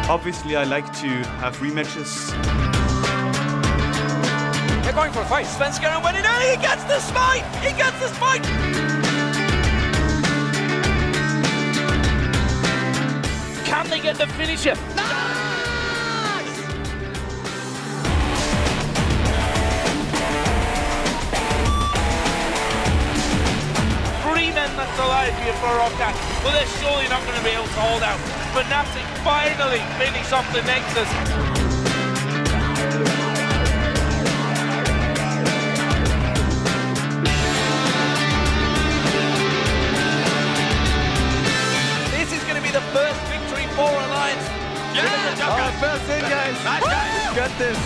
Obviously, I like to have rematches. They're going for a fight. Svenska and winning. He gets the smite! He gets the smite! Can they get the finisher? Nice! Three men left alive here for Rocket, but they're surely not going to be able to hold out. Fnatic finally finish off the Nexus. This is going to be the first victory for Alliance. Yeah! Oh, first in, guys. Nice, guys. Got this.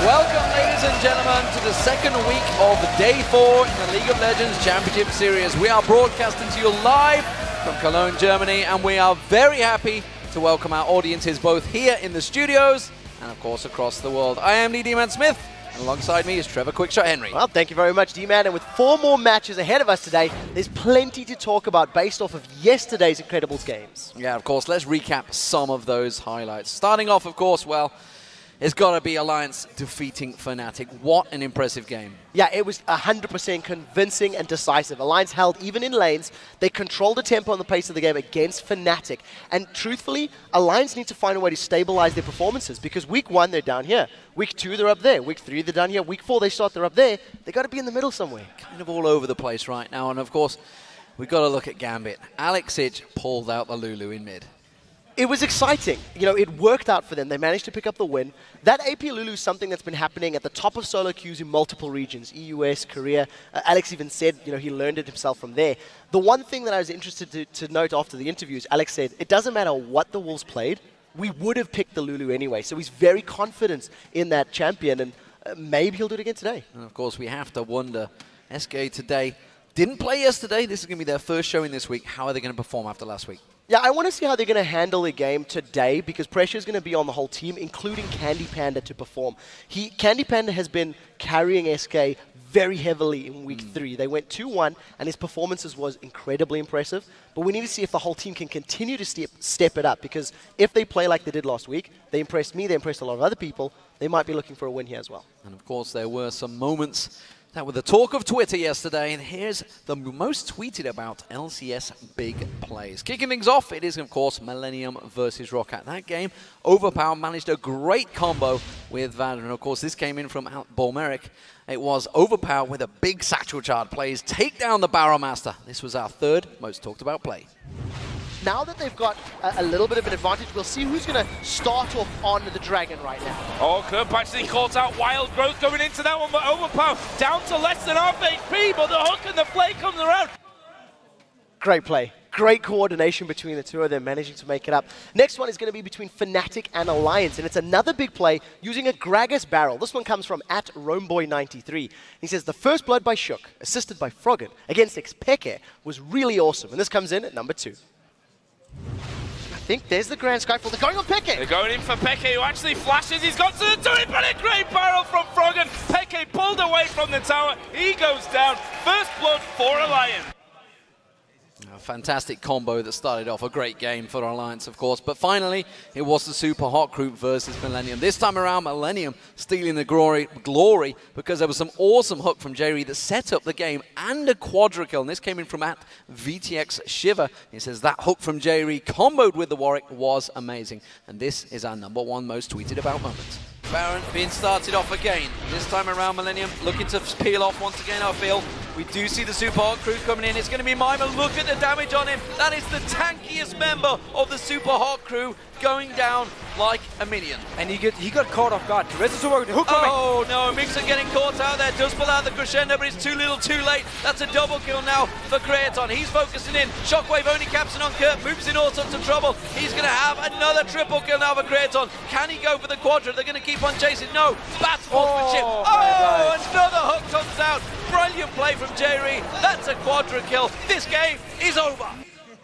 Welcome, ladies and gentlemen, to the second week of Day 4 in the League of Legends Championship Series. We are broadcasting to you live from Cologne, Germany, and we are very happy to welcome our audiences both here in the studios and, of course, across the world. I am Lee D-Man Smith, and alongside me is Trevor Quickshot Henry. Well, thank you very much, D-Man, and with 4 more matches ahead of us today, there's plenty to talk about based off of yesterday's Incredibles games. Yeah, of course, let's recap some of those highlights. Starting off, of course, well, it's got to be Alliance defeating Fnatic. What an impressive game. Yeah, it was 100% convincing and decisive. Alliance held even in lanes. They controlled the tempo and the pace of the game against Fnatic. And truthfully, Alliance need to find a way to stabilize their performances because week 1, they're down here. Week 2, they're up there. Week 3, they're down here. Week 4, they're up there. They got to be in the middle somewhere. Kind of all over the place right now. And of course, we've got to look at Gambit. Alex Sitch pulled out the Lulu in mid. It was exciting. You know, it worked out for them. They managed to pick up the win. That AP Lulu is something that's been happening at the top of solo queues in multiple regions, EUS, Korea. Alex even said, you know, he learned it himself from there. The one thing that I was interested to note after the interviews, Alex said, it doesn't matter what the Wolves played, we would have picked the Lulu anyway. So he's very confident in that champion, and maybe he'll do it again today. And of course, we have to wonder, SK today didn't play yesterday. This is going to be their first showing this week. How are they going to perform after last week? Yeah, I want to see how they're going to handle the game today because pressure is going to be on the whole team, including Candy Panda to perform. Candy Panda has been carrying SK very heavily in week 3. They went 2-1, and his performances was incredibly impressive. But we need to see if the whole team can continue to step it up because if they play like they did last week, they impressed me, they impressed a lot of other people, they might be looking for a win here as well. And of course, there were some moments that were the talk of Twitter yesterday, and here's the most tweeted about LCS big plays. Kicking things off, it is, of course, Millennium versus Roccat. That game, Overpower managed a great combo with Valor, and of course, this came in from Bolmeric. It was Overpower with a big satchel charge plays, take down the Barrow Master. This was our third most talked about play. Now that they've got a little bit of an advantage, we'll see who's going to start off on the Dragon right now. Oh, Kerp actually calls out Wild Growth going into that one, but Overpower down to less than half HP, but the hook and the play comes around. Great play. Great coordination between the two of them, managing to make it up. Next one is going to be between Fnatic and Alliance, and it's another big play using a Gragas barrel. This one comes from @RoamBoy93. He says, the first blood by Shook, assisted by Froggen, against Xpeke was really awesome, and this comes in at number 2. I think there's the Grand Skyfall. They're going on Peke. They're going in for Peke, who actually flashes. He's got to the turret, but a great barrel from Froggen. Peke pulled away from the tower. He goes down. First blood for Alliance. A fantastic combo that started off a great game for Alliance, of course. But finally, it was the Super Hot Group versus Millennium. This time around, Millennium stealing the glory because there was some awesome hook from Jerry that set up the game and a quadra kill. And this came in from @VTX Shiver. He says that hook from Jerry comboed with the Warwick was amazing. And this is our #1 most tweeted about moment. Baron being started off again. This time around, Millennium looking to peel off once again, I feel. We do see the Super Hot Crew coming in. It's going to be Mima. Look at the damage on him. That is the tankiest member of the Super Hot Crew going down like a minion. And he got caught off guard. The hook coming. Oh no, Mixer getting caught out there. Does pull out the crescendo, but it's too little too late. That's a double kill now for Kraton. He's focusing in. Shockwave only capsing on Kurt. Moves in all sorts of trouble. He's going to have another triple kill now for Kraton. Can he go for the quadra? They're going to keep on chasing. No. Bat sportsmanship. Oh, another hook comes out. Brilliant play from Jerry. That's a quadra kill. This game is over.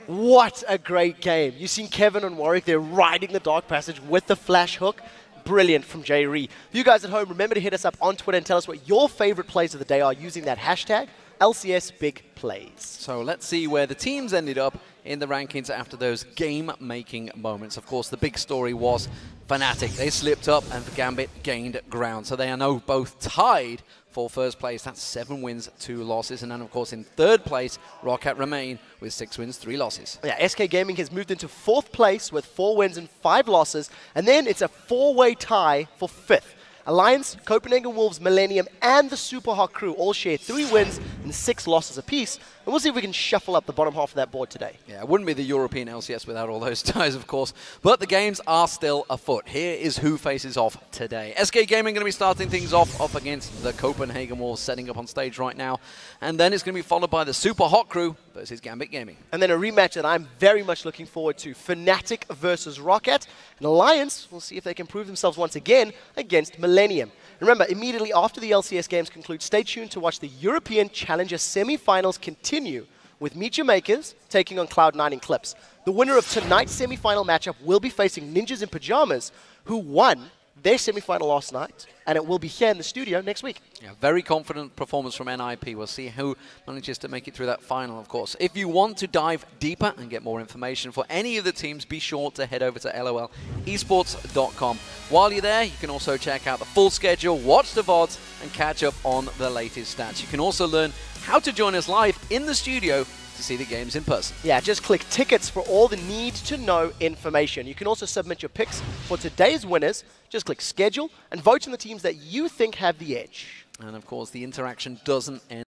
What a great game. You've seen Kevin and Warwick, they're riding the Dark Passage with the flash hook. Brilliant from Jay Ree. For you guys at home, remember to hit us up on Twitter and tell us what your favorite plays of the day are using that hashtag LCS Big Plays. So let's see where the teams ended up in the rankings after those game-making moments. Of course, the big story was Fnatic. They slipped up and Gambit gained ground. So they are now both tied for first place. That's 7 wins, 2 losses. And then, of course, in third place, Roccat remain with 6 wins, 3 losses. Yeah, SK Gaming has moved into 4th place with 4 wins and 5 losses. And then it's a 4-way tie for 5th. Alliance, Copenhagen Wolves, Millennium, and the Super Hot Crew all share 3 wins and 6 losses apiece. And we'll see if we can shuffle up the bottom half of that board today. Yeah, it wouldn't be the European LCS without all those ties, of course. But the games are still afoot. Here is who faces off today. SK Gaming going to be starting things off against the Copenhagen Wolves, setting up on stage right now. And then it's going to be followed by the Super Hot Crew versus Gambit Gaming. And then a rematch that I'm very much looking forward to. Fnatic versus Roccat. And Alliance, we'll see if they can prove themselves once again against Millennium. Remember, immediately after the LCS games conclude, stay tuned to watch the European Challenger semi-finals continue with Meet Your Makers taking on Cloud9 in Clips. The winner of tonight's semi-final matchup will be facing Ninjas in Pajamas, who won their semi-final last night, and it will be here in the studio next week. Yeah, very confident performance from NIP. We'll see who manages to make it through that final, of course. If you want to dive deeper and get more information for any of the teams, be sure to head over to lolesports.com. While you're there, you can also check out the full schedule, watch the VODs, and catch up on the latest stats. You can also learn how to join us live in the studio to see the games in person. Yeah, just click tickets for all the need-to-know information. You can also submit your picks for today's winners. Just click schedule and vote on the teams that you think have the edge. And of course, the interaction doesn't end.